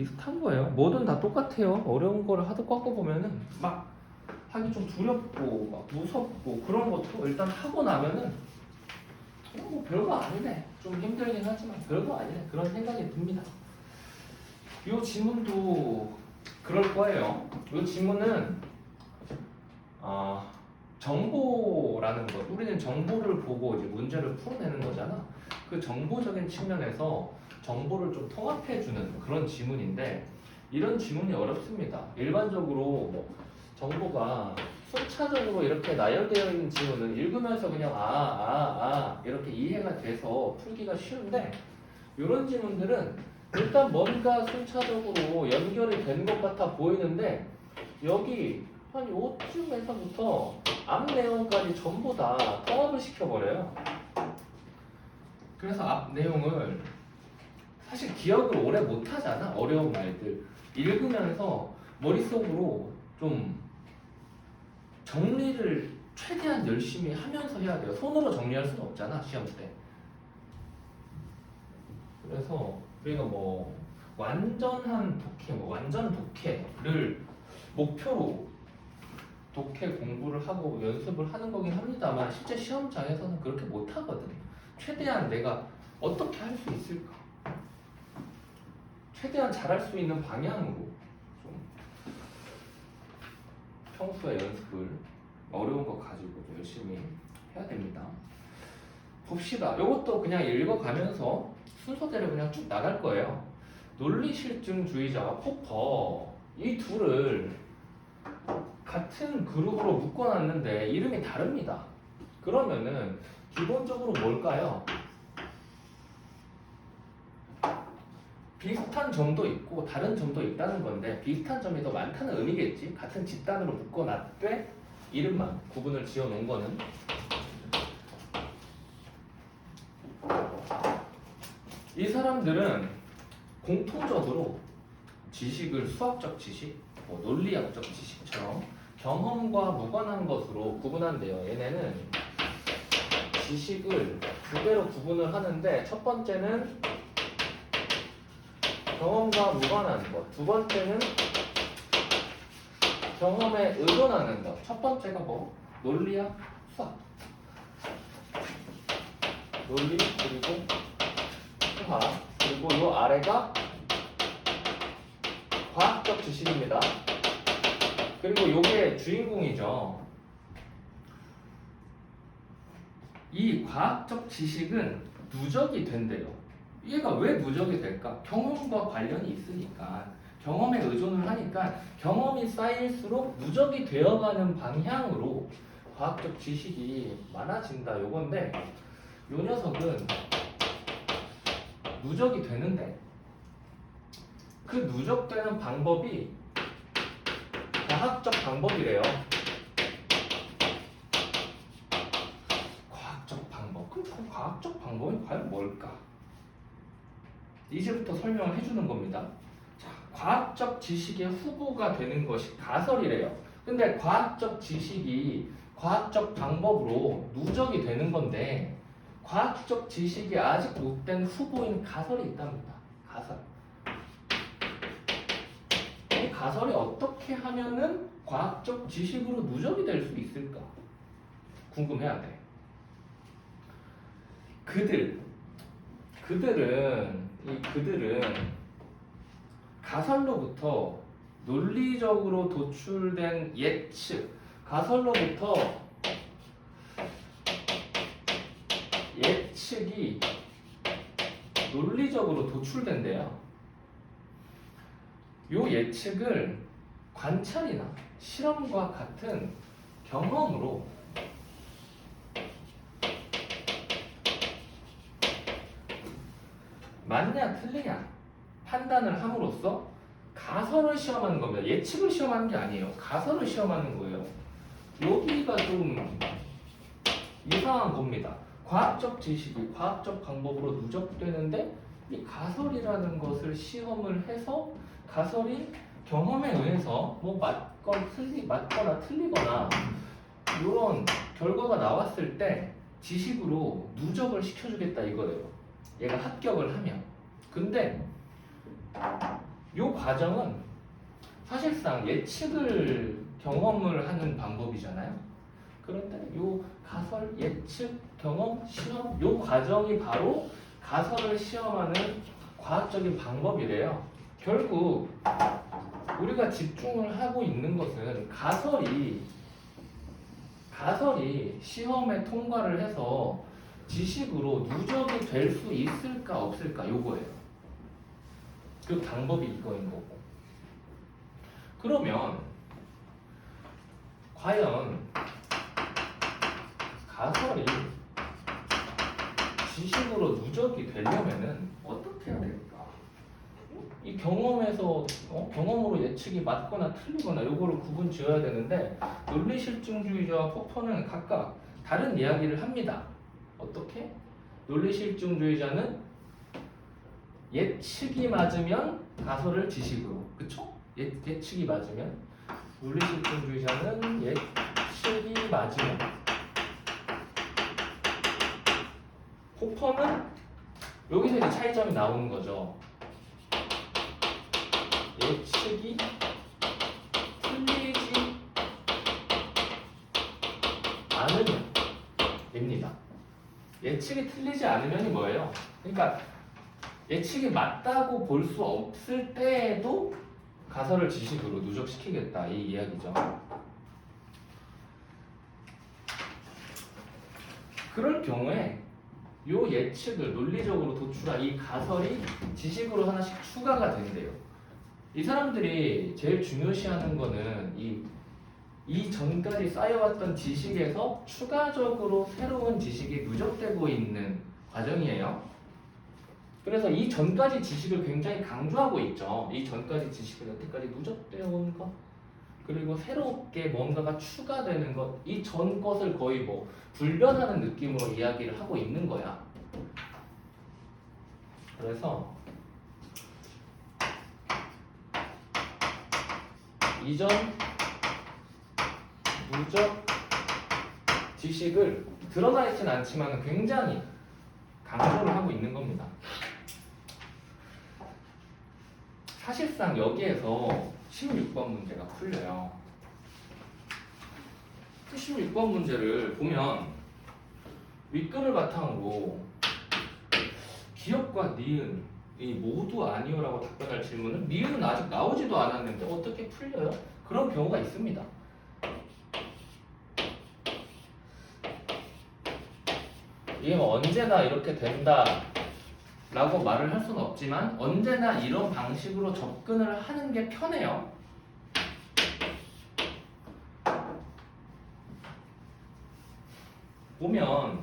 비슷한 거예요. 뭐든 다 똑같아요. 어려운 거를 하도 꺾어 보면은 막 하기 좀 두렵고 막 무섭고 그런 것도 일단 하고 나면은 뭐 별거 아니네. 좀 힘들긴 하지만 별거 아니네. 그런 생각이 듭니다. 이 지문도 그럴 거예요. 이 지문은 정보라는 것. 우리는 정보를 보고 이제 문제를 풀어내는 거잖아. 그 정보적인 측면에서 정보를 좀 통합해주는 그런 지문인데 이런 지문이 어렵습니다. 일반적으로 뭐 정보가 순차적으로 이렇게 나열되어 있는 지문은 읽으면서 그냥 이렇게 이해가 돼서 풀기가 쉬운데 이런 지문들은 일단 뭔가 순차적으로 연결이 된 것 같아 보이는데 여기 한 요쯤에서부터 앞 내용까지 전부 다 통합을 시켜버려요. 그래서 앞 내용을 사실 기억을 오래 못하잖아. 어려운 말들 읽으면서 머릿속으로 좀 정리를 최대한 열심히 하면서 해야 돼요. 손으로 정리할 수는 없잖아 시험 때. 그래서 우리가 뭐 완전한 독해, 완전 독해를 목표로 독해 공부를 하고 연습을 하는 거긴 합니다만 실제 시험장에서는 그렇게 못 하거든. 최대한 내가 어떻게 할 수 있을까? 최대한 잘할 수 있는 방향으로 좀 평소에 연습을 어려운 거 가지고 좀 열심히 해야 됩니다. 봅시다. 이것도 그냥 읽어가면서 순서대로 그냥 쭉 나갈 거예요. 논리실증주의자와 포퍼 이 둘을 같은 그룹으로 묶어놨는데 이름이 다릅니다. 그러면은 기본적으로 뭘까요? 비슷한 점도 있고 다른 점도 있다는 건데 비슷한 점이 더 많다는 의미겠지. 같은 집단으로 묶어놨되 이름만 구분을 지어놓은 거는 이 사람들은 공통적으로 지식을 수학적 지식, 뭐 논리학적 지식처럼 경험과 무관한 것으로 구분한대요. 얘네는 지식을 두 개로 구분을 하는데 첫 번째는 경험과 무관한 것, 두 번째는 경험에 의존하는 것. 첫 번째가 뭐? 논리학, 수학. 논리 그리고 수학 그리고 이 아래가 과학적 지식입니다. 그리고 이게 주인공이죠. 이 과학적 지식은 누적이 된대요. 얘가 왜 누적이 될까? 경험과 관련이 있으니까 경험에 의존을 하니까 경험이 쌓일수록 누적이 되어가는 방향으로 과학적 지식이 많아진다 요건데 요 녀석은 누적이 되는데 그 누적되는 방법이 과학적 방법이래요. 과학적 방법. 그럼 그 과학적 방법이 과연 뭘까? 이제부터 설명을 해주는 겁니다. 자, 과학적 지식의 후보가 되는 것이 가설이래요. 근데 과학적 지식이 과학적 방법으로 누적이 되는 건데 과학적 지식이 아직 못된 후보인 가설이 있답니다. 가설. 이 가설이 어떻게 하면은 과학적 지식으로 누적이 될 수 있을까? 궁금해야 돼. 그들은 가설로부터 논리적으로 도출된 예측, 가설로부터 예측이 논리적으로 도출된대요. 요 예측을 관찰이나 실험과 같은 경험으로 맞냐 틀리냐 판단을 함으로써 가설을 시험하는 겁니다. 예측을 시험하는 게 아니에요. 가설을 시험하는 거예요. 여기가 좀 이상한 겁니다. 과학적 지식이 과학적 방법으로 누적되는데 이 가설이라는 것을 시험을 해서 가설이 경험에 의해서 뭐 맞거나 틀리거나 이런 결과가 나왔을 때 지식으로 누적을 시켜주겠다 이거예요. 얘가 합격을 하면. 근데 요 과정은 사실상 예측을 경험을 하는 방법이잖아요. 그런데 요 가설, 예측, 경험, 실험 요 과정이 바로 가설을 시험하는 과학적인 방법이래요. 결국 우리가 집중을 하고 있는 것은 가설이 시험에 통과를 해서 지식으로 누적이 될 수 있을까 없을까 요거예요. 그 방법이 이거인 거고. 그러면 과연 가설이 지식으로 누적이 되려면은 어떻게 해야 될까? 이 경험에서 경험으로 예측이 맞거나 틀리거나 요거를 구분 지어야 되는데 논리실증주의자와 포퍼는 각각 다른 이야기를 합니다. 어떻게? 논리실증주의자는 예측이 맞으면 가설을 지식으로, 그쵸? 예측이 맞으면. 논리실증주의자는 예측이 맞으면. 포퍼는 여기서 이제 차이점이 나오는 거죠. 예측이 틀리지 않으면입니다. 예측이 틀리지 않으면이 뭐예요? 그러니까 예측이 맞다고 볼 수 없을 때에도 가설을 지식으로 누적시키겠다 이 이야기죠. 그럴 경우에 요 예측을 논리적으로 도출한 이 가설이 지식으로 하나씩 추가가 된대요. 이 사람들이 제일 중요시하는 거는 이 전까지 쌓여왔던 지식에서 추가적으로 새로운 지식이 누적되고 있는 과정이에요. 그래서 이 전까지 지식을 굉장히 강조하고 있죠. 이 전까지 지식을 여태까지 누적되어 온 것, 그리고 새롭게 뭔가가 추가되는 것, 이 전 것을 거의 뭐 불변하는 느낌으로 이야기를 하고 있는 거야. 그래서 이전 누적 지식을 드러나 있진 않지만 굉장히 강조를 하고 있는 겁니다. 사실상 여기에서 16번 문제가 풀려요. 16번 문제를 보면 윗글을 바탕으로 기업과 니은이 모두 아니오라고 답변할 질문은 니은은 아직 나오지도 않았는데 어떻게 풀려요? 그런 경우가 있습니다. 이게 뭐 언제나 이렇게 된다 라고 말을 할 수는 없지만 언제나 이런 방식으로 접근을 하는 게 편해요. 보면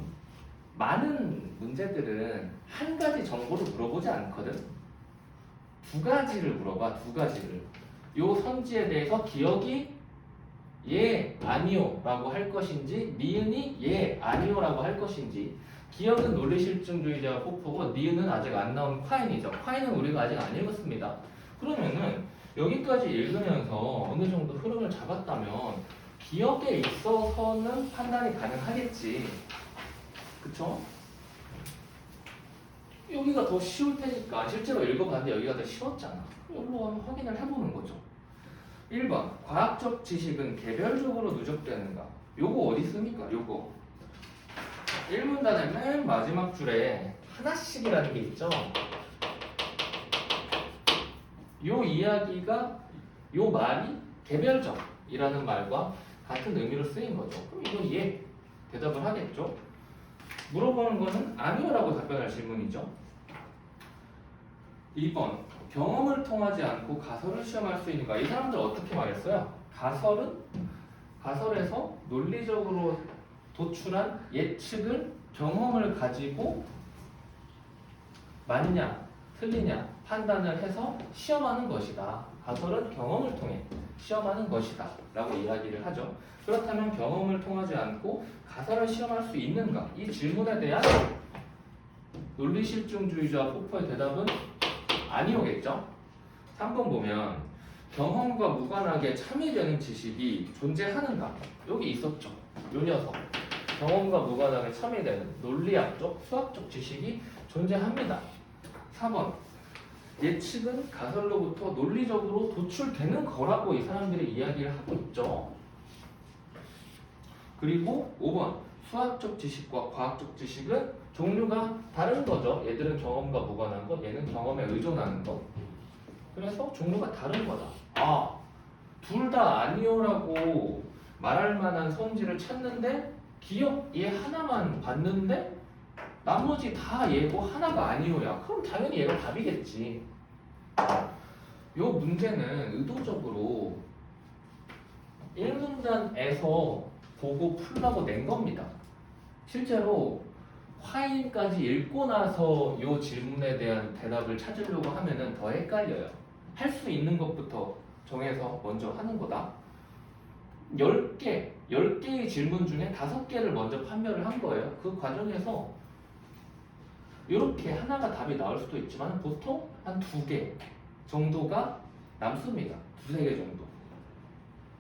많은 문제들은 한 가지 정보를 물어보지 않거든. 두 가지를 물어봐. 두 가지를. 요 선지에 대해서 기억이 예, 아니요 라고 할 것인지 니은이 예, 아니요 라고 할 것인지. 기억은 논리실증주의자와 포포고 니은은 아직 안 나온 콰인이죠. 콰인은 우리가 아직 안 읽었습니다. 그러면은 여기까지 읽으면서 어느 정도 흐름을 잡았다면 기억에 있어서는 판단이 가능하겠지. 그쵸? 여기가 더 쉬울 테니까 실제로 읽어봤는데 여기가 더 쉬웠잖아. 여기로 한번 확인을 해보는 거죠. 1번 과학적 지식은 개별적으로 누적되는가? 요거 어디 있습니까? 요거 1문단의 맨 마지막 줄에 하나씩이라는 게 있죠. 요 이야기가 요 말이 개별적이라는 말과 같은 의미로 쓰인 거죠. 그럼 이건 예 대답을 하겠죠. 물어보는 거는 아니요라고 답변할 질문이죠. 2번 경험을 통하지 않고 가설을 시험할 수 있는가? 이 사람들 어떻게 말했어요? 가설에서 논리적으로 도출한 예측을 경험을 가지고 맞냐 틀리냐 판단을 해서 시험하는 것이다. 가설은 경험을 통해 시험하는 것이다 라고 이야기를 하죠. 그렇다면 경험을 통하지 않고 가설을 시험할 수 있는가? 이 질문에 대한 논리실증주의자와 포퍼의 대답은 아니오겠죠. 3번 보면 경험과 무관하게 참여되는 지식이 존재하는가? 여기 있었죠. 요 녀석. 경험과 무관하게 참여되는 논리학적, 수학적 지식이 존재합니다. 4번 예측은 가설로부터 논리적으로 도출되는 거라고 이 사람들이 이야기를 하고 있죠. 그리고 5번 수학적 지식과 과학적 지식은 종류가 다른 거죠. 얘들은 경험과 무관한 것, 얘는 경험에 의존하는 것. 그래서 종류가 다른 거다. 아, 둘 다 아니오라고 말할 만한 성질을 찾는데 기억 얘 하나만 봤는데 나머지 다 얘고 하나가 아니오야. 그럼 당연히 얘가 답이겠지. 요 문제는 의도적으로 1문단에서 보고 풀라고 낸 겁니다. 실제로 화인까지 읽고 나서 요 질문에 대한 대답을 찾으려고 하면은 더 헷갈려요. 할 수 있는 것부터 정해서 먼저 하는 거다. 10개의 질문 중에 5개를 먼저 판별을 한 거예요. 그 과정에서 이렇게 하나가 답이 나올 수도 있지만 보통 한 2개 정도가 남습니다. 2-3개 정도.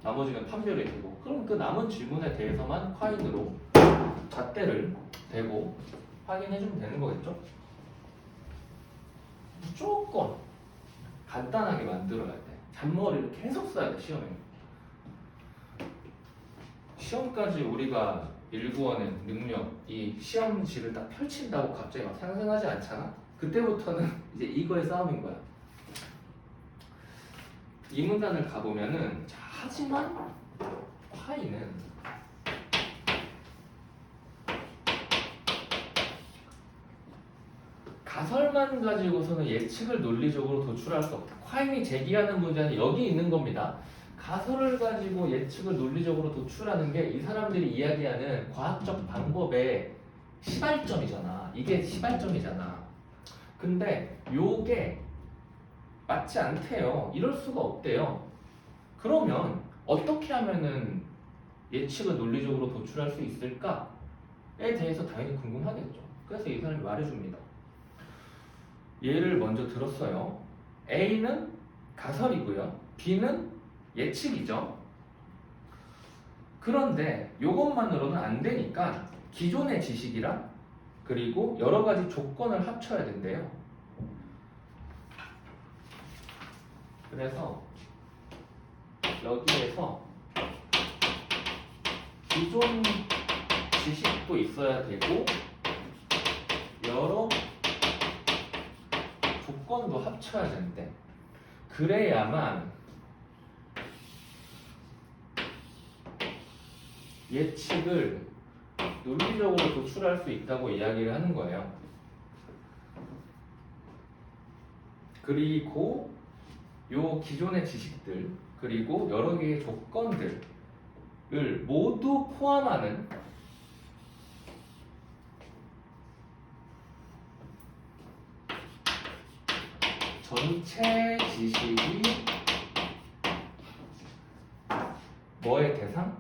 나머지는 판별이 되고, 그럼 그 남은 질문에 대해서만 콰인으로 잣대를 대고 확인해주면 되는 거겠죠? 무조건 간단하게 만들어야 돼. 잔머리를 계속 써야 돼, 시험에. 시험까지 우리가 일구어낸 능력, 이 시험지를 딱 펼친다고 갑자기 막 상승하지 않잖아? 그때부터는 이제 이거의 싸움인 거야. 이 문단을 가보면은, 자, 하지만 파이는 가설만 가지고서는 예측을 논리적으로 도출할 수 없다. 콰인이 제기하는 문제는 여기 있는 겁니다. 가설을 가지고 예측을 논리적으로 도출하는 게 이 사람들이 이야기하는 과학적 방법의 시발점이잖아. 이게 시발점이잖아. 근데 요게 맞지 않대요. 이럴 수가 없대요. 그러면 어떻게 하면은 예측을 논리적으로 도출할 수 있을까에 대해서 당연히 궁금하겠죠. 그래서 이 사람이 말해줍니다. 예를 먼저 들었어요. A는 가설이고요. B는 예측이죠. 그런데 이것만으로는 안 되니까 기존의 지식이랑 그리고 여러 가지 조건을 합쳐야 된대요. 그래서 여기에서 기존 지식도 있어야 되고 여러 조건도 합쳐야 된대. 그래야만 예측을 논리적으로 도출할 수 있다고 이야기를 하는 거예요. 그리고 요 기존의 지식들 그리고 여러 개의 조건들을 모두 포함하는 전체 지식이 뭐의 대상?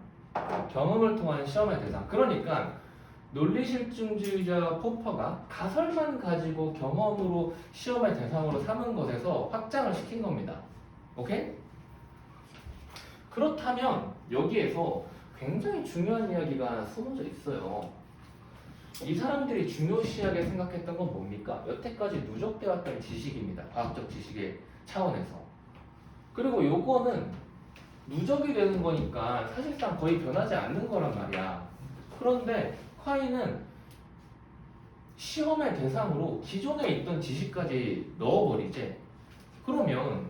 경험을 통한 시험의 대상. 그러니까 논리실증주의자 포퍼가 가설만 가지고 경험으로 시험의 대상으로 삼은 것에서 확장을 시킨 겁니다. 오케이? 그렇다면 여기에서 굉장히 중요한 이야기가 하나 숨어져 있어요. 이 사람들이 중요시하게 생각했던 건 뭡니까? 여태까지 누적되어 왔던 지식입니다. 과학적 지식의 차원에서. 그리고 요거는 누적이 되는 거니까 사실상 거의 변하지 않는 거란 말이야. 그런데 콰이는 시험의 대상으로 기존에 있던 지식까지 넣어버리지. 그러면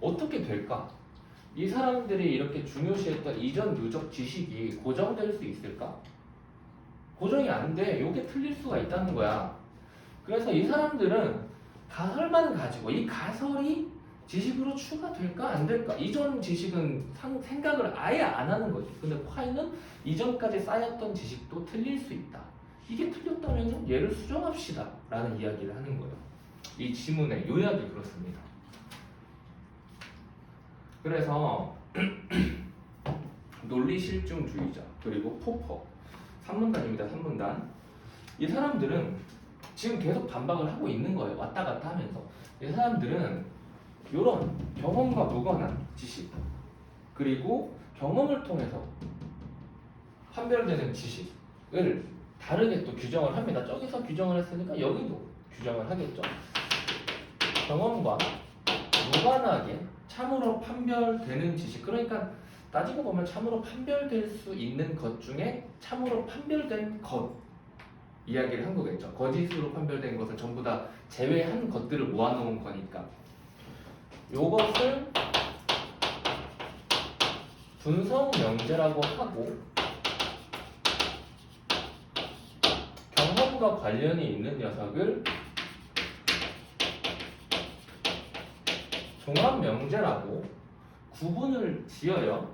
어떻게 될까? 이 사람들이 이렇게 중요시했던 이전 누적 지식이 고정될 수 있을까? 고정이 안 돼. 이게 틀릴 수가 있다는 거야. 그래서 이 사람들은 가설만 가지고 이 가설이 지식으로 추가될까 안 될까? 이전 지식은 생각을 아예 안 하는 거지. 근데 콰이는 이전까지 쌓였던 지식도 틀릴 수 있다. 이게 틀렸다면 얘를 수정합시다 라는 이야기를 하는 거예요. 이 지문의 요약이 그렇습니다. 그래서 논리실증주의자 그리고 포퍼 3문단입니다. 3문단. 이 사람들은 지금 계속 반박을 하고 있는 거예요. 왔다 갔다 하면서. 이 사람들은 이런 경험과 무관한 지식 그리고 경험을 통해서 판별되는 지식을 다르게 또 규정을 합니다. 저기서 규정을 했으니까 여기도 규정을 하겠죠. 경험과 무관하게 참으로 판별되는 지식. 그러니까 따지고 보면 참으로 판별될 수 있는 것 중에 참으로 판별된 것 이야기를 한 거겠죠. 거짓으로 판별된 것을 전부 다 제외한 것들을 모아놓은 거니까. 요것을 분석 명제라고 하고, 경험과 관련이 있는 녀석을 종합 명제라고 구분을 지어요.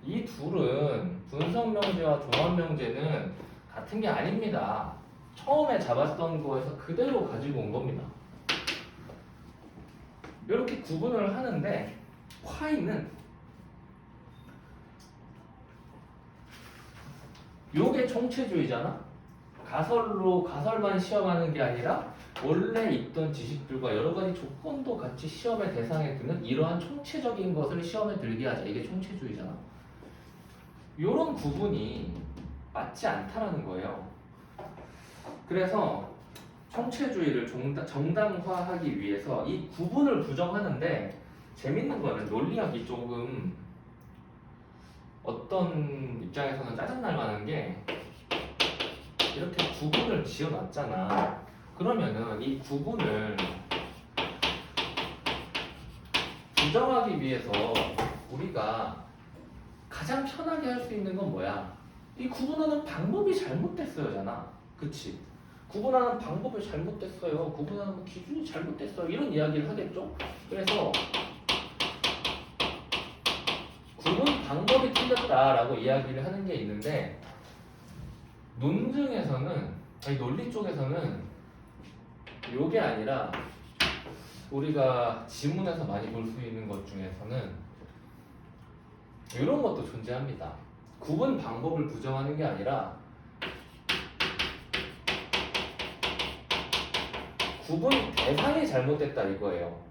이 둘은 분석 명제와 종합 명제는 같은 게 아닙니다. 처음에 잡았던 거에서 그대로 가지고 온 겁니다. 이렇게 구분을 하는데, 콰이는 요게 총체주의잖아. 가설만 시험하는 게 아니라 원래 있던 지식들과 여러 가지 조건도 같이 시험의 대상에 드는 이러한 총체적인 것을 시험에 들게 하자. 이게 총체주의잖아. 이런 구분이 맞지 않다라는 거예요. 그래서 총체주의를 정당화하기 위해서 이 구분을 부정하는데, 재밌는 거는 논리학이 조금 어떤 입장에서는 짜증날 만한 게, 이렇게 구분을 지어놨잖아. 그러면은 이 구분을 부정하기 위해서 우리가 가장 편하게 할 수 있는 건 뭐야? 이 구분하는 방법이 잘못됐어요잖아. 그치? 구분하는 방법이 잘못됐어요. 구분하는 기준이 잘못됐어요. 이런 이야기를 하겠죠? 그래서 구분 방법이 틀렸다라고 이야기를 하는 게 있는데, 논증에서는, 아니 논리 쪽에서는 요게 아니라 우리가 지문에서 많이 볼 수 있는 것 중에서는 이런 것도 존재합니다. 구분 방법을 부정하는 게 아니라 구분 대상이 잘못됐다 이거예요.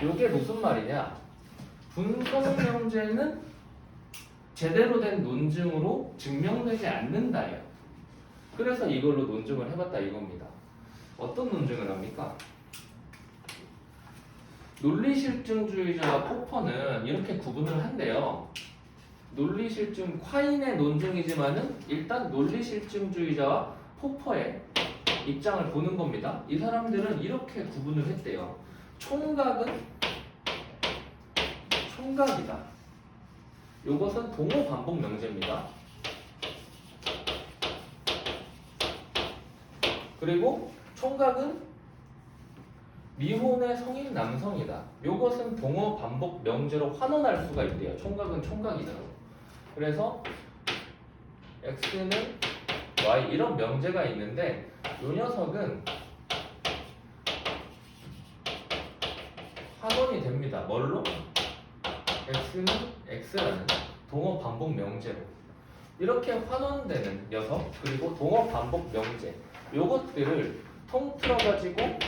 요게 무슨 말이냐? 분석 명제는 제대로 된 논증으로 증명되지 않는다예요. 그래서 이걸로 논증을 해봤다 이겁니다. 어떤 논증을 합니까? 논리실증주의자와 포퍼는 이렇게 구분을 한대요. 논리실증, 콰인의 논증이지만은 일단 논리실증주의자와 포퍼의 입장을 보는 겁니다. 이 사람들은 이렇게 구분을 했대요. 총각은 총각이다. 이것은 동호 반복 명제입니다. 그리고 총각은 미혼의 성인 남성이다. 이것은 동호 반복 명제로 환원할 수가 있대요. 총각은 총각이다. 그래서 X는 Y 이런 명제가 있는데, 이 녀석은 환원이 됩니다. 뭘로? X는 X라는 동어 반복 명제로 이렇게 환원되는 녀석, 그리고 동어 반복 명제, 요것들을 통틀어 가지고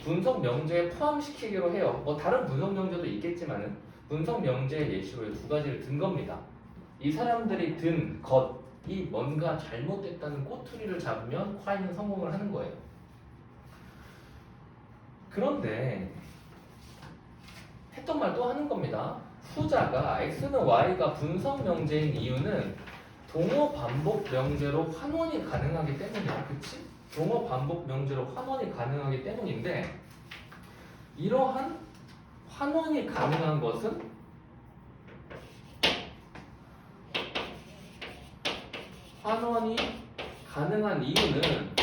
분석 명제에 포함시키기로 해요. 뭐 다른 분석 명제도 있겠지만은 분석 명제의 예시로 두 가지를 든 겁니다. 이 사람들이 든 것이 뭔가 잘못됐다는 꼬투리를 잡으면 콰이는 성공을 하는 거예요. 그런데 했던 말 또 하는 겁니다. 후자가 X는 Y가 분석 명제인 이유는 동어 반복 명제로 환원이 가능하기 때문이야. 그치? 동어 반복 명제로 환원이 가능하기 때문인데, 이러한 환원이 가능한 것은 환원이 가능한 이유는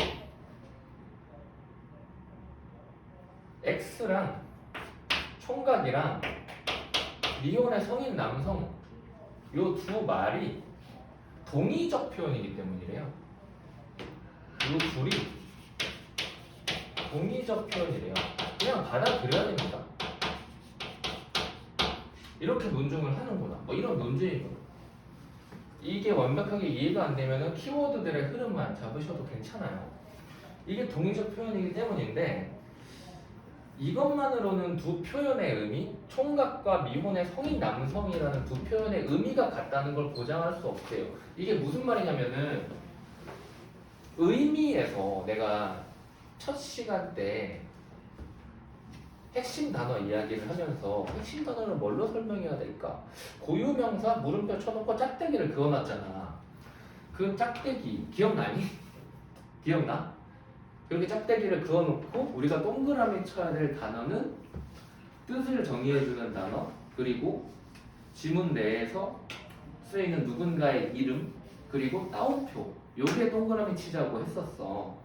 X랑 총각이랑 미혼의 성인 남성 요 두 말이 동의적 표현이기 때문이래요. 요 둘이 동의적 표현이래요. 그냥 받아들여야 됩니다. 이렇게 논증을 하는구나. 뭐 이런 논증이구나. 이게 완벽하게 이해가 안 되면 키워드들의 흐름만 잡으셔도 괜찮아요. 이게 동의적 표현이기 때문인데, 이것만으로는 두 표현의 의미, 총각과 미혼의 성인 남성이라는 두 표현의 의미가 같다는 걸 보장할 수 없대요. 이게 무슨 말이냐면은 의미에서 내가 첫 시간 때 핵심 단어 이야기를 하면서 핵심 단어를 뭘로 설명해야 될까? 고유명사 물음표 쳐놓고 짝대기를 그어놨잖아. 그 짝대기 기억나니? 기억나? 그렇게 짝대기를 그어놓고 우리가 동그라미 쳐야 될 단어는 뜻을 정의해주는 단어, 그리고 지문 내에서 쓰이는 누군가의 이름, 그리고 따옴표, 요게 동그라미 치자고 했었어.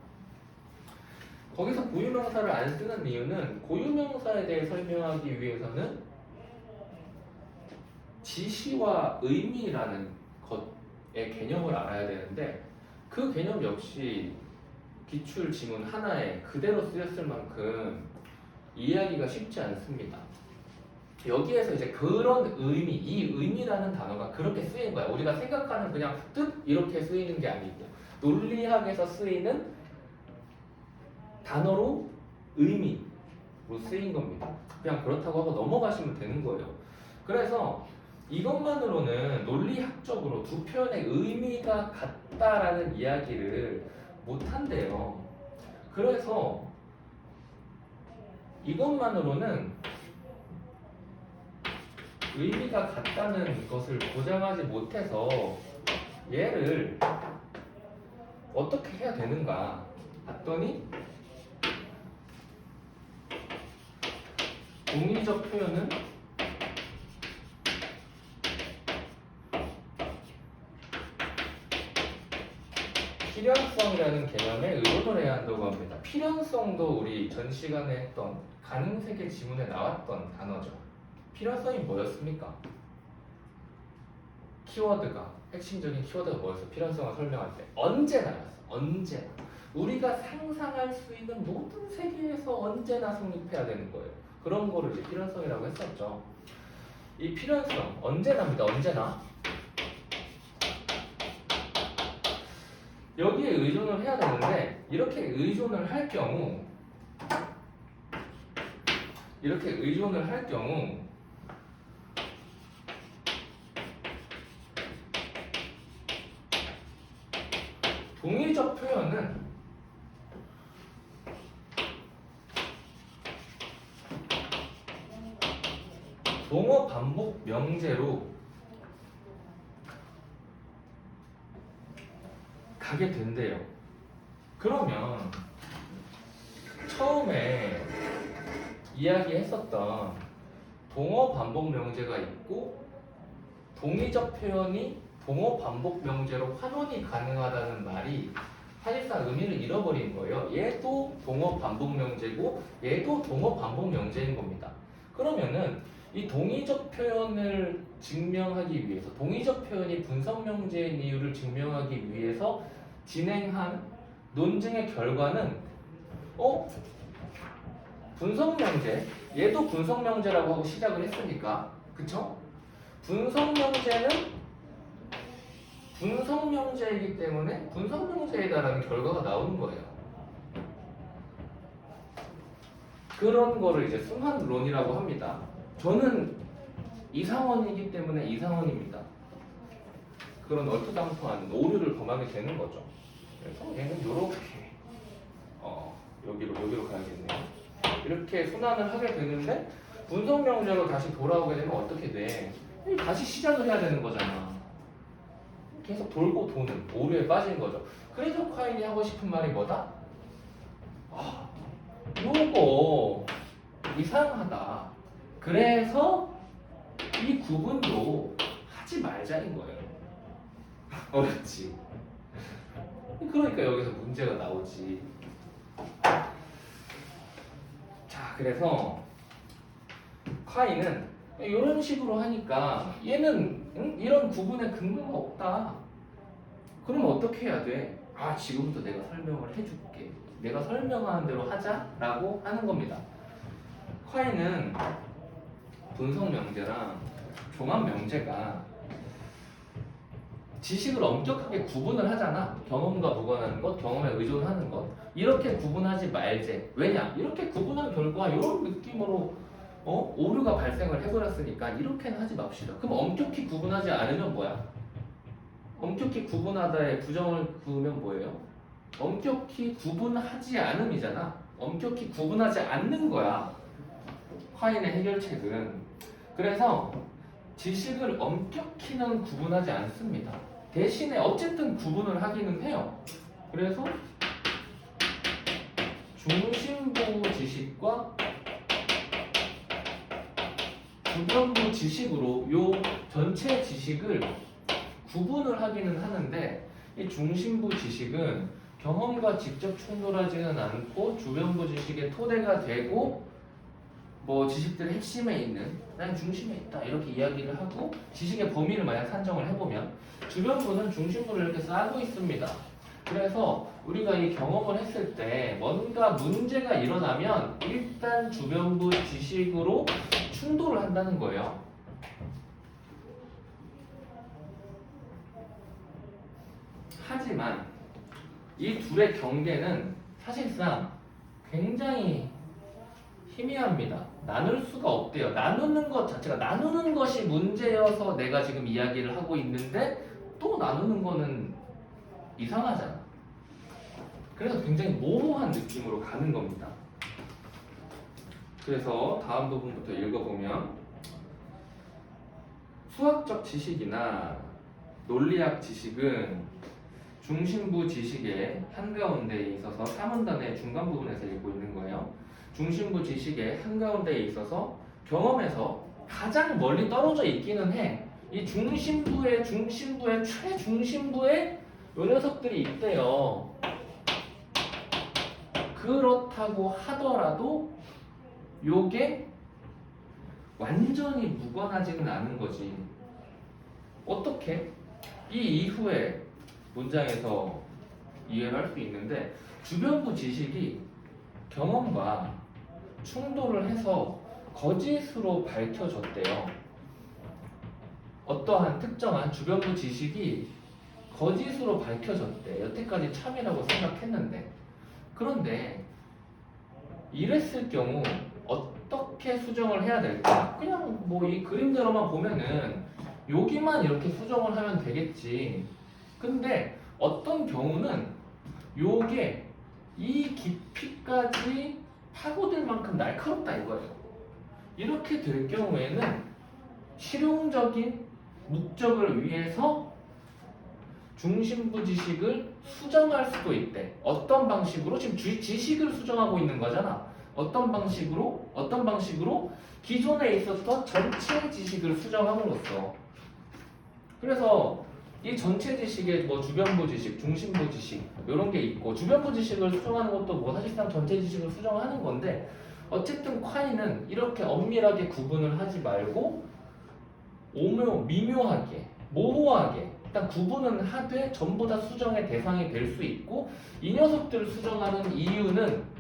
거기서 고유명사를 안 쓰는 이유는 고유명사에 대해 설명하기 위해서는 지시와 의미라는 것의 개념을 알아야 되는데 그 개념 역시 기출 지문 하나에 그대로 쓰였을 만큼 이해하기가 쉽지 않습니다. 여기에서 이제 그런 의미, 이 의미라는 단어가 그렇게 쓰인 거야. 우리가 생각하는 그냥 뜻 이렇게 쓰이는 게 아니고 논리학에서 쓰이는 단어로 의미로 쓰인 겁니다. 그냥 그렇다고 하고 넘어가시면 되는 거예요. 그래서 이것만으로는 논리학적으로 두 표현의 의미가 같다라는 이야기를 못한대요. 그래서 이것만으로는 의미가 같다는 것을 보장하지 못해서 얘를 어떻게 해야 되는가 봤더니 동의적 표현은 필연성이라는 개념에 의존을 해야 한다고 합니다. 필연성도 우리 전 시간에 했던 가능세계 지문에 나왔던 단어죠. 필연성이 뭐였습니까? 키워드가 핵심적인 키워드가 뭐였어? 필연성을 설명할 때 언제나였어. 언제나 우리가 상상할 수 있는 모든 세계에서 언제나 성립해야 되는 거예요. 그런 거를 이제 필연성이라고 했었죠. 이 필연성 언제나입니다. 언제나 여기에 의존을 해야 되는데 이렇게 의존을 할 경우 동의적 표현은 동어 반복 명제로 가게 된대요. 그러면 처음에 이야기했었던 동어 반복 명제가 있고 동의적 표현이 동어 반복 명제로 환원이 가능하다는 말이 사실상 의미를 잃어버린 거예요. 얘도 동어 반복 명제고 얘도 동어 반복 명제인 겁니다. 그러면은 이 동의적 표현을 증명하기 위해서 동의적 표현이 분석 명제인 이유를 증명하기 위해서 진행한 논증의 결과는 분석 명제 얘도 분석 명제라고 하고 시작을 했으니까 그쵸? 분석 명제는 분석 명제이기 때문에 분석 명제이다라는 결과가 나오는 거예요. 그런 거를 이제 순환론이라고 합니다. 저는 이상원이기 때문에 이상원입니다. 그런 얼토당토한 오류를 범하게 되는 거죠. 그래서 얘는 요렇게 여기로 가야겠네요. 이렇게 순환을 하게 되는데 분석 명제로 다시 돌아오게 되면 어떻게 돼? 다시 시작을 해야 되는 거잖아. 계속 돌고 도는 오류에 빠진 거죠. 그래서 콰인이 하고 싶은 말이 뭐다? 요거 이상하다. 그래서 이 구분도 하지 말자는 거예요. 어렵지. 그러니까 여기서 문제가 나오지. 자, 그래서 콰이는 이런 식으로 하니까 얘는 이런 구분의 근거가 없다. 그럼 어떻게 해야 돼? 지금부터 내가 설명을 해줄게. 내가 설명하는 대로 하자라고 하는 겁니다. 콰이는 분석 명제랑 종합 명제가 지식을 엄격하게 구분을 하잖아. 경험과 무관한 것, 경험에 의존하는 것. 이렇게 구분하지 말제. 왜냐? 이렇게 구분한 결과 이런 느낌으로 오류가 발생을 해버렸으니까 이렇게는 하지 맙시다. 그럼 엄격히 구분하지 않으면 뭐야? 엄격히 구분하다에 부정을 구우면 뭐예요? 엄격히 구분하지 않음이잖아. 엄격히 구분하지 않는 거야. 화인의 해결책은. 그래서 지식을 엄격히는 구분하지 않습니다. 대신에 어쨌든 구분을 하기는 해요. 그래서 중심부 지식과 주변부 지식으로 요 전체 지식을 구분을 하기는 하는데, 이 중심부 지식은 경험과 직접 충돌하지는 않고 주변부 지식의 토대가 되고 뭐 지식들의 핵심에 있는, 난 중심에 있다 이렇게 이야기를 하고 지식의 범위를 만약 산정을 해보면 주변부는 중심부를 이렇게 싸고 있습니다. 그래서 우리가 이 경험을 했을 때 뭔가 문제가 일어나면 일단 주변부 지식으로 충돌을 한다는 거예요. 하지만 이 둘의 경계는 사실상 굉장히 희미합니다. 나눌 수가 없대요. 나누는 것 자체가, 나누는 것이 문제여서 내가 지금 이야기를 하고 있는데 또 나누는 거는 이상하잖아. 그래서 굉장히 모호한 느낌으로 가는 겁니다. 그래서 다음 부분부터 읽어보면, 수학적 지식이나 논리학 지식은 중심부 지식의 한가운데에 있어서 3원단의 중간 부분에서 읽고 있는 거예요. 중심부 지식의 한가운데에 있어서 경험에서 가장 멀리 떨어져 있기는 해. 이 중심부의 최중심부에 요 녀석들이 있대요. 그렇다고 하더라도 요게 완전히 무관하지는 않은 거지. 어떻게? 이 이후에 문장에서 이해를 할 수 있는데, 주변부 지식이 경험과 충돌을 해서 거짓으로 밝혀졌대요. 어떠한 특정한 주변부 지식이 거짓으로 밝혀졌대. 여태까지 참이라고 생각했는데. 그런데 이랬을 경우 어떻게 수정을 해야 될까? 그냥 뭐 이 그림대로만 보면은 여기만 이렇게 수정을 하면 되겠지. 근데 어떤 경우는 요게 이 깊이까지 파고들 만큼 날카롭다 이거예요. 이렇게 될 경우에는 실용적인 목적을 위해서 중심부 지식을 수정할 수도 있대. 어떤 방식으로? 지금 지식을 수정하고 있는 거잖아. 어떤 방식으로 기존에 있었던 전체 지식을 수정함으로써. 그래서 이 전체 지식에 뭐 주변부 지식, 중심부 지식 이런 게 있고, 주변부 지식을 수정하는 것도 뭐 사실상 전체 지식을 수정하는 건데, 어쨌든 콰이는 이렇게 엄밀하게 구분을 하지 말고 미묘하게, 모호하게 일단 구분은 하되 전부 다 수정의 대상이 될 수 있고, 이 녀석들을 수정하는 이유는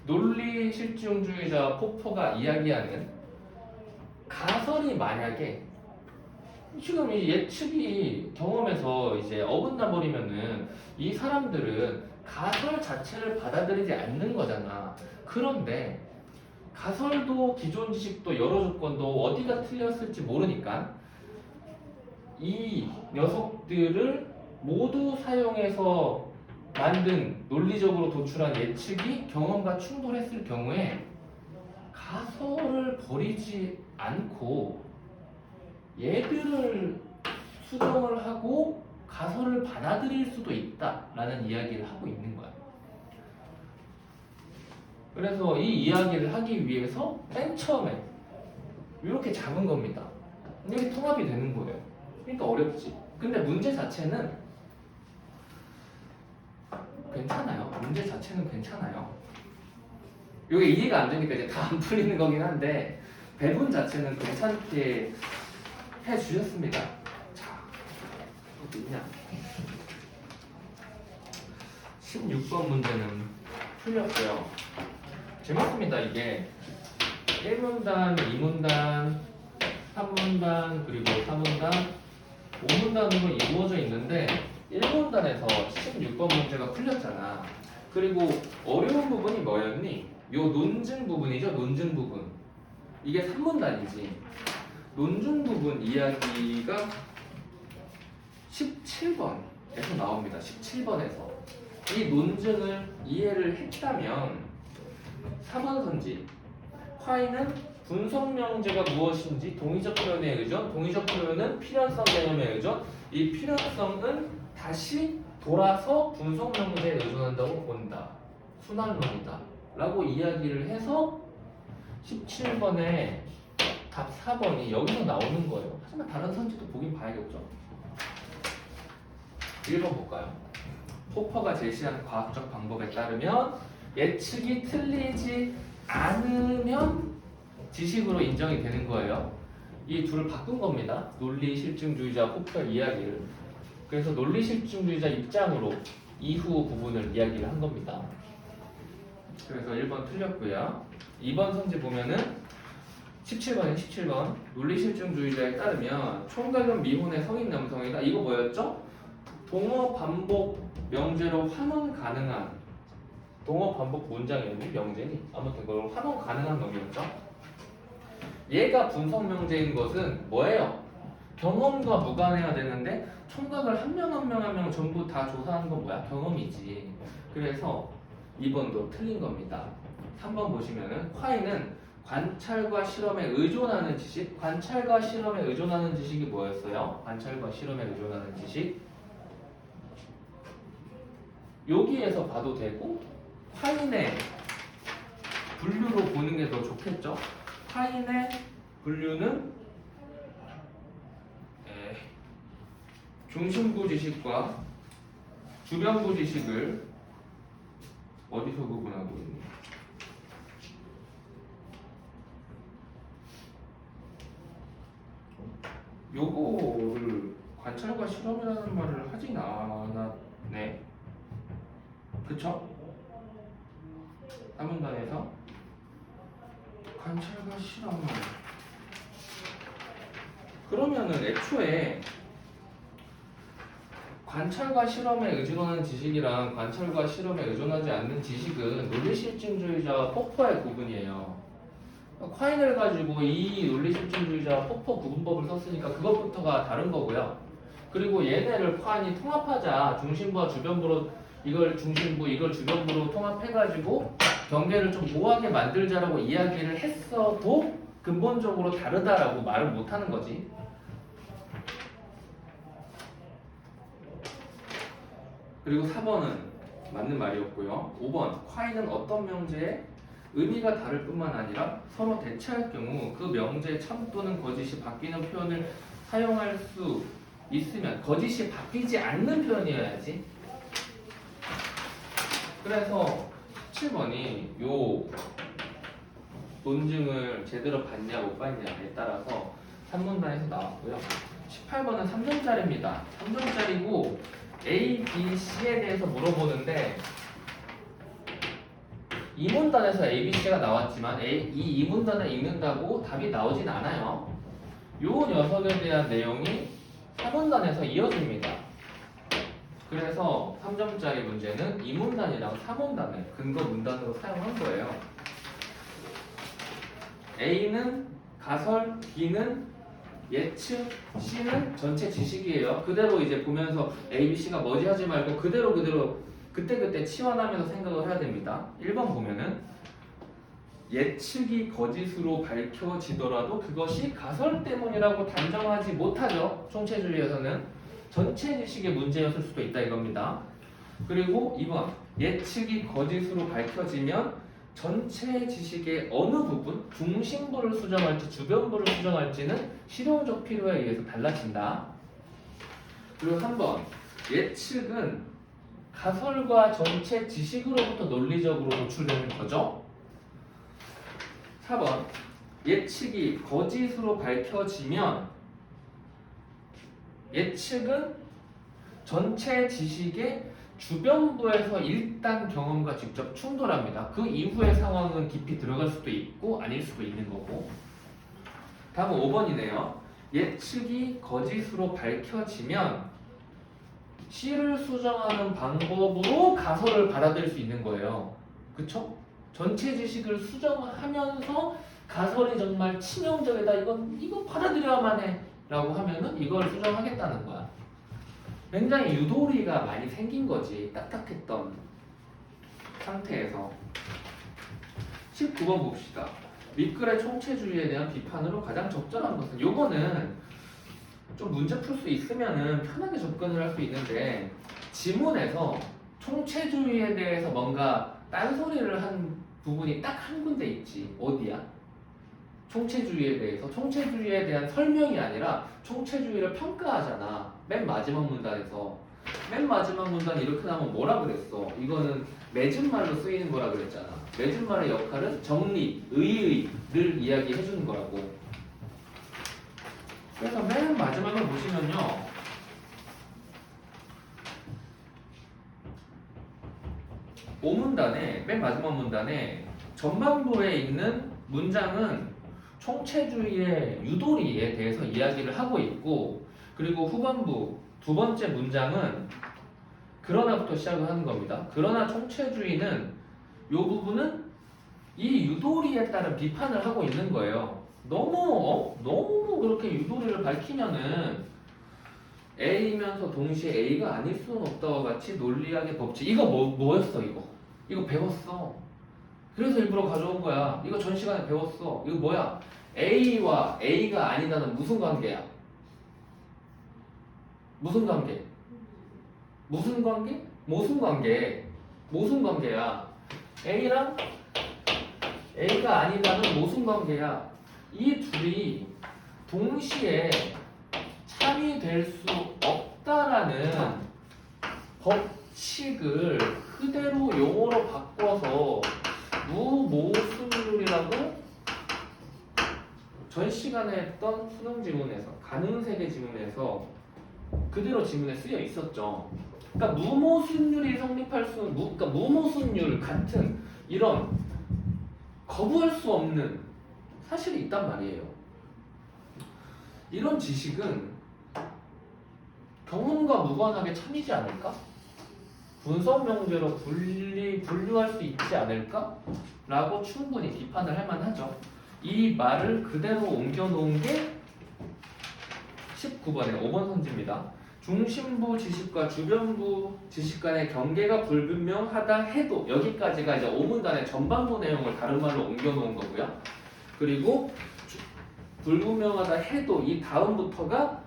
논리 실증주의자 포퍼가 이야기하는, 가설이 만약에 지금 이 예측이 경험에서 이제 어긋나 버리면은 이 사람들은 가설 자체를 받아들이지 않는 거잖아. 그런데 가설도 기존 지식도 여러 조건도 어디가 틀렸을지 모르니까 이 녀석들을 모두 사용해서 만든 논리적으로 도출한 예측이 경험과 충돌했을 경우에 가설을 버리지 않고 얘들을 수정을 하고 가설을 받아들일 수도 있다라는 이야기를 하고 있는 거야. 그래서 이 이야기를 하기 위해서 맨 처음에 이렇게 잡은 겁니다. 이게 통합이 되는 거예요. 그러니까 어렵지. 근데 문제 자체는 괜찮아요. 문제 자체는 괜찮아요. 이게 이해가 안 되니까 이제 다 안 풀리는 거긴 한데, 배분 자체는 괜찮게 해주셨습니다. 자, 어디 있냐? 16번 문제는 풀렸어요. 재밌습니다. 이게 1문단, 2문단 3문단 그리고 4문단 5문단으로 이루어져 있는데 1문단에서 16번 문제가 풀렸잖아. 그리고 어려운 부분이 뭐였니? 요 논증 부분이죠. 논증 부분. 이게 3문단이지. 논증 부분 이야기가 17번에서 나옵니다. 17번에서. 이 논증을 이해를 했다면 4번 선지. 화이는 분석 명제가 무엇인지 동의적 표현의 의존, 동의적 표현은 필연성 개념의 의존, 이 필연성은 다시 돌아서 분석 명제에 의존한다고 본다. 순환론이다. 라고 이야기를 해서 17번에 답 4번이 여기서 나오는 거예요. 하지만 다른 선지도 보긴 봐야겠죠. 1번 볼까요? 포퍼가 제시한 과학적 방법에 따르면 예측이 틀리지 않으면 지식으로 인정이 되는 거예요. 이 둘을 바꾼 겁니다. 논리 실증주의자 포퍼의 이야기를. 그래서 논리 실증주의자 입장으로 이후 부분을 이야기를 한 겁니다. 그래서 1번 틀렸고요. 2번 선지 보면은 17번에 17번 논리 실증주의자에 따르면 총각은 미혼의 성인 남성이다. 이거 뭐였죠? 동어 반복 명제로 환원 가능한 동어 반복 문장이었니? 명제니? 아무튼 그걸 환원 가능한 놈이었죠. 얘가 분석 명제인 것은 뭐예요? 경험과 무관해야 되는데 총각을 한 명 한 명 한 명 전부 다 조사하는 건 뭐야? 경험이지. 그래서 2번도 틀린 겁니다. 3번 보시면은 화이는 관찰과 실험에 의존하는 지식, 관찰과 실험에 의존하는 지식이 뭐였어요? 관찰과 실험에 의존하는 지식. 여기에서 봐도 되고 화인의 분류로 보는 게 더 좋겠죠? 화인의 분류는 중심부 지식과 주변부 지식을 어디서 구분하고 있니? 요거를 관찰과 실험이라는 말을 하진 않았네. 그쵸? 3문단에서 관찰과 실험을 그러면은 애초에 관찰과 실험에 의존하는 지식이랑 관찰과 실험에 의존하지 않는 지식은 논리실증주의자와 포퍼의 구분이에요. 콰인을 가지고 이 논리실증주의자와 포퍼 구분법을 썼으니까 그것부터가 다른 거고요. 그리고 얘네를 콰인이 통합하자 중심부와 주변부로 이걸 중심부 이걸 주변부로 통합해가지고 경계를 좀 모호하게 만들자라고 이야기를 했어도 근본적으로 다르다라고 말을 못하는 거지. 그리고 4번은 맞는 말이었고요. 5번 콰이는 어떤 명제에 의미가 다를 뿐만 아니라 서로 대체할 경우 그 명제의 참 또는 거짓이 바뀌는 표현을 사용할 수 있으면 거짓이 바뀌지 않는 표현이어야지. 그래서 17번이 요 논증을 제대로 봤냐 못 봤냐에 따라서 3문단에서 나왔고요. 18번은 3점짜리입니다. 3점짜리고 A, B, C에 대해서 물어보는데 2문단에서 A, B, C가 나왔지만 이 2문단을 읽는다고 답이 나오진 않아요. 요 녀석에 대한 내용이 4문단에서 이어집니다. 그래서 3점짜리 문제는 2문단이랑 4문단을 근거 문단으로 사용한 거예요. A는 가설, B는 예측, C는 전체 지식이에요. 그대로 이제 보면서 A, B, C가 뭐지 하지 말고 그대로 그때그때 치환하면서 생각을 해야 됩니다. 1번 보면은 예측이 거짓으로 밝혀지더라도 그것이 가설 때문이라고 단정하지 못하죠. 총체주의에서는 전체 지식의 문제였을 수도 있다 이겁니다. 그리고 2번 예측이 거짓으로 밝혀지면 전체 지식의 어느 부분, 중심부를 수정할지 주변부를 수정할지는 실용적 필요에 의해서 달라진다. 그리고 3번 예측은 가설과 전체 지식으로부터 논리적으로 도출되는 거죠. 4번 예측이 거짓으로 밝혀지면 예측은 전체 지식의 주변부에서 일단 경험과 직접 충돌합니다. 그 이후의 상황은 깊이 들어갈 수도 있고 아닐 수도 있는 거고. 다음은 5번이네요. 예측이 거짓으로 밝혀지면 C를 수정하는 방법으로 가설을 받아들일 수 있는 거예요. 그쵸? 전체 지식을 수정하면서 가설이 정말 치명적이다. 이거 받아들여야만 해. 라고 하면은 이걸 수정하겠다는 거야. 굉장히 유도리가 많이 생긴 거지. 딱딱했던 상태에서. 19번 봅시다. 윗글의 총체주의에 대한 비판으로 가장 적절한 것은, 요거는 좀 문제 풀 수 있으면은 편하게 접근을 할 수 있는데, 지문에서 총체주의에 대해서 뭔가 딴소리를 한 부분이 딱 한 군데 있지. 어디야? 총체주의에 대해서. 총체주의에 대한 설명이 아니라 총체주의를 평가하잖아. 맨 마지막 문단에서. 맨 마지막 문단이 이렇게 나오면 뭐라 그랬어? 이거는 맺은말로 쓰이는 거라 그랬잖아. 맺은말의 역할은 정리, 의의를 이야기해 주는 거라고. 그래서 맨 마지막을 보시면요, 오문단에, 맨 마지막 문단에 전반부에 있는 문장은 총체주의의 유도리에 대해서 이야기를 하고 있고, 그리고 후반부 두 번째 문장은 그러나부터 시작을 하는 겁니다. 그러나 총체주의는 이 부분은 이 유도리에 따른 비판을 하고 있는 거예요. 너무 그렇게 유도리를 밝히면은 A이면서 동시에 A가 아닐 수는 없다와 같이 논리학의 법칙. 이거 뭐였어 이거? 이거 배웠어. 그래서 일부러 가져온 거야. 이거 전 시간에 배웠어. 이거 뭐야? A와 A가 아니다는 무슨 관계야? 무슨 관계? 무슨 관계? 무슨 관계? 무슨 관계야? A랑 A가 아니다는 무슨 관계야? 이 둘이 동시에 참이될 수 없다라는 법칙을 그대로 용어로 바꿔서 무모순율이라고 전 시간에 했던 수능 지문에서, 가능세계 지문에서 그대로 지문에 쓰여 있었죠. 그러니까 무모순율이 성립할 수, 그러니까 무모순율 같은 이런 거부할 수 없는 사실이 있단 말이에요. 이런 지식은 경험과 무관하게 참이지 않을까? 분석 명제로 분류할 수 있지 않을까? 라고 충분히 비판을 할 만하죠. 이 말을 그대로 옮겨놓은 게 19번의 5번 선지입니다. 중심부 지식과 주변부 지식 간의 경계가 불분명하다 해도, 여기까지가 이제 5문단의 전반부 내용을 다른 말로 옮겨놓은 거고요. 그리고 불분명하다 해도 이 다음부터가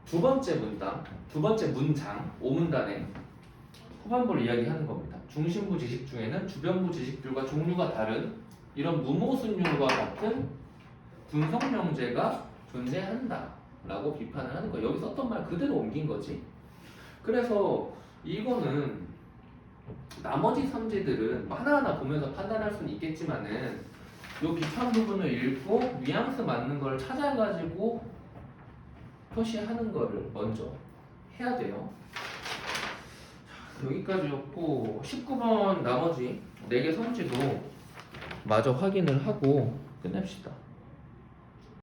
두 번째 문장 5문단의 후반부를 이야기하는 겁니다. 중심부 지식 중에는 주변부 지식들과 종류가 다른 이런 무모순율과 같은 분석 명제가 존재한다 라고 비판을 하는 거예요. 여기 썼던 말 그대로 옮긴 거지. 그래서 이거는 나머지 선지들은 하나하나 보면서 판단할 수는 있겠지만은 이 비판 부분을 읽고 뉘앙스 맞는 걸 찾아가지고 표시하는 거를 먼저 해야 돼요. 여기까지였고 19번 나머지 4개 선지도 마저 확인을 하고 끝냅시다.